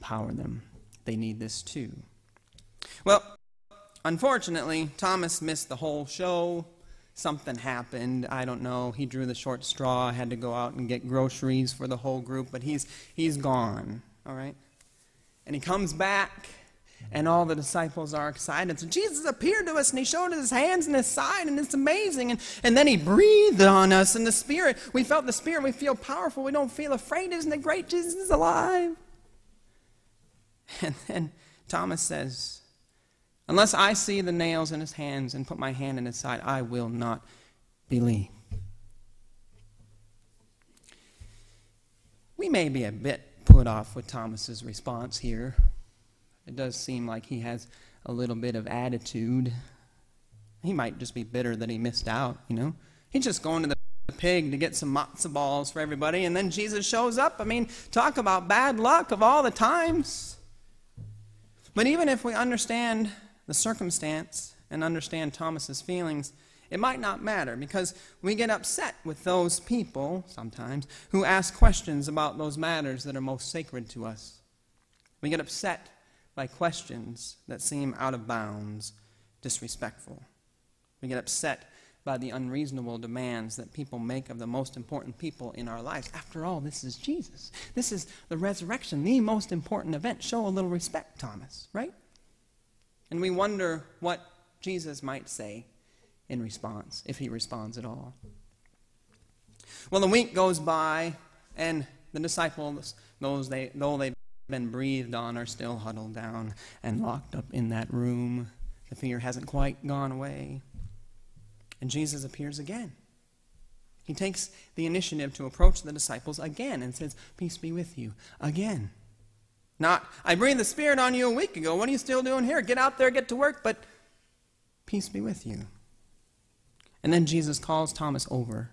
empower them. They need this too. Well, unfortunately, Thomas missed the whole show. Something happened. I don't know. He drew the short straw, had to go out and get groceries for the whole group, but he's gone, all right? And he comes back, and all the disciples are excited. So Jesus appeared to us, and he showed us his hands and his side, and it's amazing. And then he breathed on us in the Spirit. We felt the Spirit. We feel powerful. We don't feel afraid. Isn't it great? Jesus is alive. And then Thomas says, unless I see the nails in his hands and put my hand in his side, I will not believe. We may be a bit put off with Thomas's response here. It does seem like he has a little bit of attitude. He might just be bitter that he missed out, you know. He's just going to the pig to get some matzo balls for everybody, and then Jesus shows up. I mean, talk about bad luck of all the times. But even if we understand the circumstance and understand Thomas's feelings, it might not matter, because we get upset with those people sometimes who ask questions about those matters that are most sacred to us. We get upset by questions that seem out of bounds, disrespectful. We get upset by the unreasonable demands that people make of the most important people in our lives. After all, this is Jesus. This is the resurrection, the most important event. Show a little respect, Thomas, right? And we wonder what Jesus might say in response, if he responds at all. Well, the week goes by, and the disciples, though they've been breathed on, are still huddled down and locked up in that room. The fear hasn't quite gone away. And Jesus appears again. He takes the initiative to approach the disciples again and says, peace be with you, again. Not, I breathed the Spirit on you a week ago. What are you still doing here? Get out there, get to work, but peace be with you. And then Jesus calls Thomas over.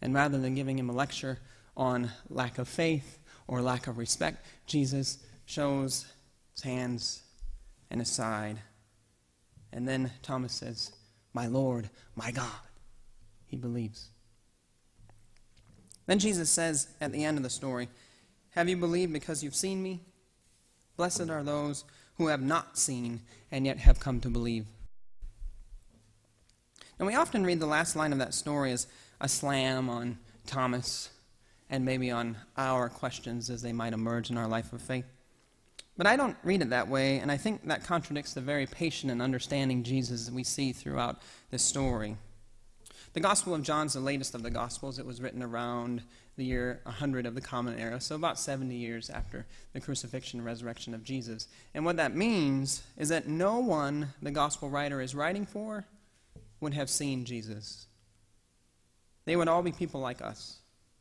And rather than giving him a lecture on lack of faith or lack of respect, Jesus shows his hands and his side. And then Thomas says, my Lord, my God. He believes. Then Jesus says at the end of the story, have you believed because you've seen me? Blessed are those who have not seen and yet have come to believe. And we often read the last line of that story as a slam on Thomas and maybe on our questions as they might emerge in our life of faith. But I don't read it that way, and I think that contradicts the very patient and understanding Jesus that we see throughout this story. The Gospel of John's the latest of the Gospels. It was written around the year 100 of the Common Era, so about 70 years after the crucifixion and resurrection of Jesus. And what that means is that no one the Gospel writer is writing for would have seen Jesus. They would all be people like us,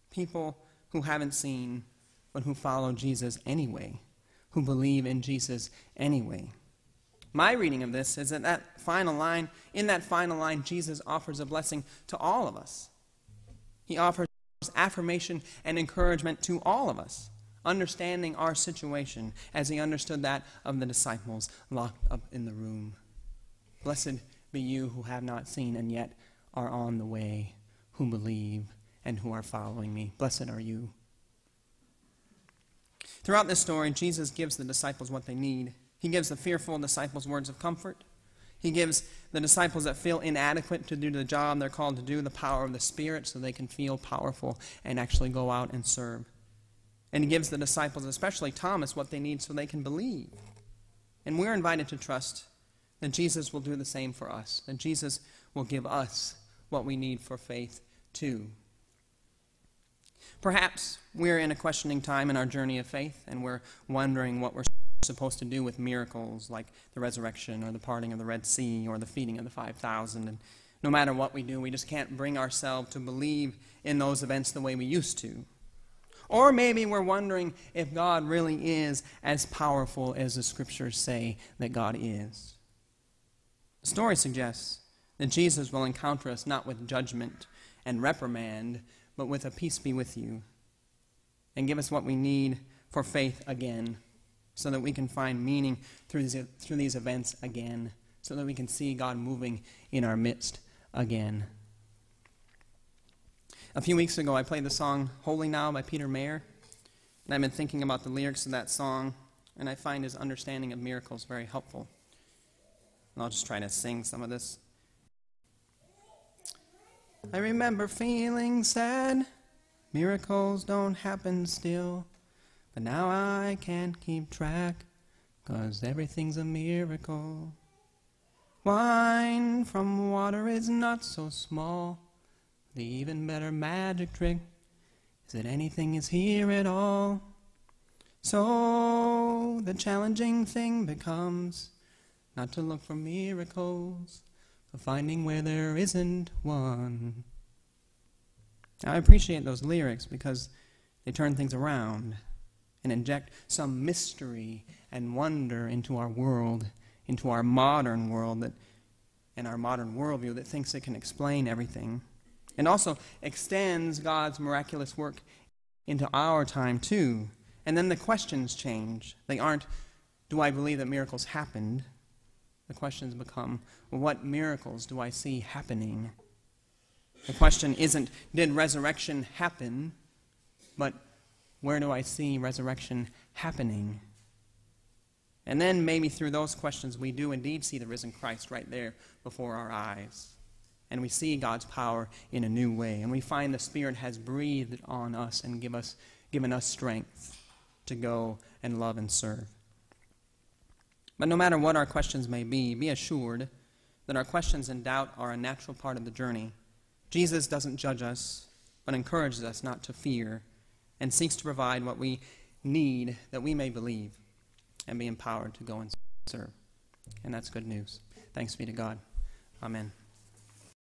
people who haven't seen, but who follow Jesus anyway, who believe in Jesus anyway. My reading of this is that in that final line, Jesus offers a blessing to all of us. He offers affirmation and encouragement to all of us, understanding our situation as he understood that of the disciples locked up in the room. Blessed be you who have not seen and yet are on the way, who believe and who are following me. Blessed are you. Throughout this story, Jesus gives the disciples what they need. He gives the fearful disciples words of comfort. He gives the disciples that feel inadequate to do the job they're called to do the power of the Spirit so they can feel powerful and actually go out and serve. And he gives the disciples, especially Thomas, what they need so they can believe. And we're invited to trust that Jesus will do the same for us, that Jesus will give us what we need for faith too. Perhaps we're in a questioning time in our journey of faith, and we're wondering what we're supposed to do with miracles like the resurrection or the parting of the Red Sea or the feeding of the 5,000. And no matter what we do, we just can't bring ourselves to believe in those events the way we used to. Or maybe we're wondering if God really is as powerful as the Scriptures say that God is. The story suggests that Jesus will encounter us not with judgment and reprimand, but with a peace be with you, and give us what we need for faith again, so that we can find meaning through these events again, so that we can see God moving in our midst again. A few weeks ago, I played the song Holy Now by Peter Mayer, and I've been thinking about the lyrics of that song and I find his understanding of miracles very helpful. And I'll just try to sing some of this. I remember feeling sad, miracles don't happen still, but now I can't keep track, 'cause everything's a miracle. Wine from water is not so small, the even better magic trick is that anything is here at all. So the challenging thing becomes not to look for miracles, but finding where there isn't one. Now, I appreciate those lyrics because they turn things around and inject some mystery and wonder into our world, into our modern world and our modern worldview that thinks it can explain everything, and also extends God's miraculous work into our time too. And then the questions change. They aren't, do I believe that miracles happened? The questions become, well, what miracles do I see happening? The question isn't, did resurrection happen? But where do I see resurrection happening? And then maybe through those questions we do indeed see the risen Christ right there before our eyes. And we see God's power in a new way. And we find the Spirit has breathed on us and given us strength to go and love and serve. But no matter what our questions may be assured that our questions and doubt are a natural part of the journey. Jesus doesn't judge us, but encourages us not to fear, and seeks to provide what we need that we may believe and be empowered to go and serve. And that's good news. Thanks be to God. Amen.